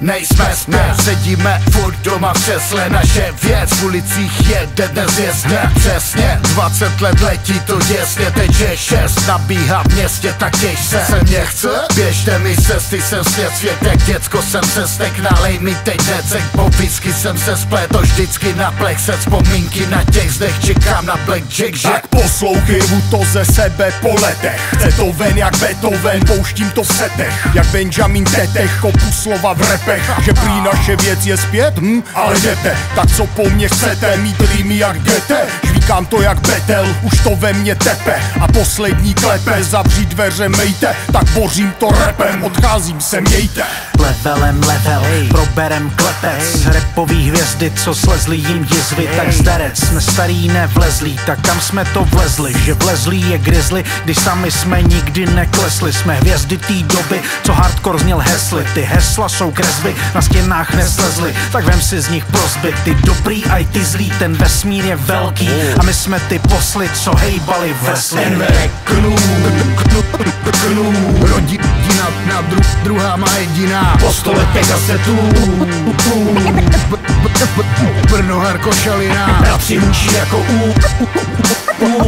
nejsme zpět. Sedíme furt doma v křesle, naše věc v ulicích jede dnes jasně. Přesně, 20 let letí to děsně, teď je 6, nabíhá v městě, tak těž se mě chce. Běžte mi cesty, jsem svět, jak děcko jsem se stek, nalej mi teď necek, po whisky jsem se spléto vždycky na plexet, vzpomínky na těch zdech, čekám na blackjack, že? Tak poslouchej mu to ze sebe po letech, chce to ven jak Beethoven, pouštím to v setech, jak Benjamin Tetech, kopu slova v repech, že prý naše věc je zpět, ale jdete, tak co po mně chcete, mít rýmy jak Goethe, žvíkám to jak Betel, už to ve mně tepe a poslední klepe, zavřít dveře mejte, tak bořím to repem, odcházím se mějte. Levelem level, proberem klepec, repový hvězdy, co slezli jim jizvy, tak zdarec, jsme starý nevlezlí, tak kam jsme to vlezli, že vlezlý je grizzly, když sami jsme nikdy neklesli, jsme hvězdy té doby, co hardcore zněl hesly, ty hesla jsou kresby, na stěnách neslezly, tak vem si z nich prosby, ty dobrý a ty zlý, ten vesmír je velký a my jsme ty posly, co hejbali vesly. Rodina na druhá má jediná, po 100 letech kasetů. Brno Harko Šalina, bratři hučí jako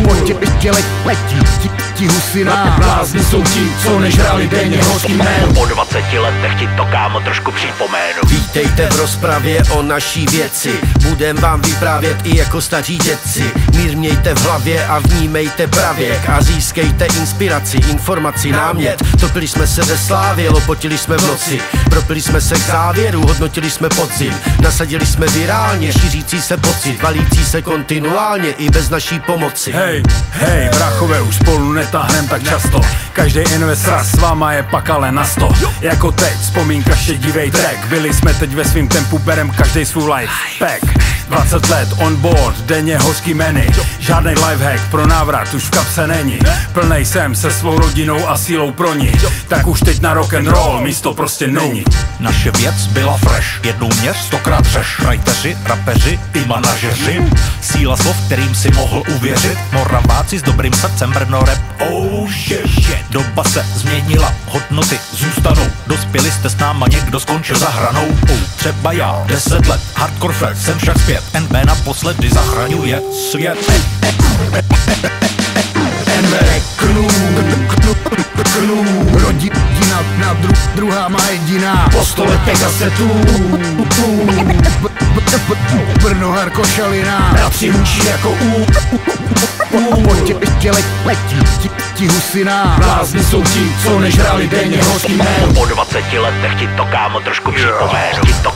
pojďte letí ti husina, blázni jsou ti, co nežrali denně hořký jméno. Po 20 letech ti to, kámo, trošku připomenu. Vítejte v rozpravě o naší věci, budem vám vyprávět i jako staří dědci. Mír mějte v hlavě a vnímejte pravěk a získejte inspiraci, informaci, námět. Topili jsme se ve slávě, lopotili jsme v noci, propili jsme se k závěru, hodnotili jsme podzim, nasadili jsme virálně, šířící se pocit, valící se kontinuálně i bez naší pomoci. Hej, brachové, už spolu netáhnem tak často, každý investor s váma je pak ale na 100. Jako teď, vzpomínka šedivej track, byli jsme teď ve svým tempu, berem každý svůj life pack. 20 let on board, denně hořký menu, žádnej lifehack pro návrat už v kapse není. Plnej jsem se svou rodinou a sílou pro ní, tak už teď na rock'n'roll místo prostě není. Naše věc byla fresh, jednou měř, 100krát řeš. Rajteři, rapeři i manažeři, síla slov, kterým si mohl uvěřit. Moraváci s dobrým srdcem, Brno rap, oh shit. Doba se změnila, hodnoty zůstanou, dospěli jste s náma, někdo skončil za hranou. Třeba já, 10 let, hardcore fact, jsem však zpět, NB naposledy zachraňuje svět. Rodina na druhá má jediná, po 100 letech kasetů. Brno Harko Šalina, bratři hučí jako pojďte letí ti husina, blázni jsou ti, co nežrali denně hořký jméno. Po 20 letech ti to, kámo, trošku připomenu. Ti to,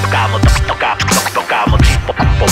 kámo, to, kámo, připomenu.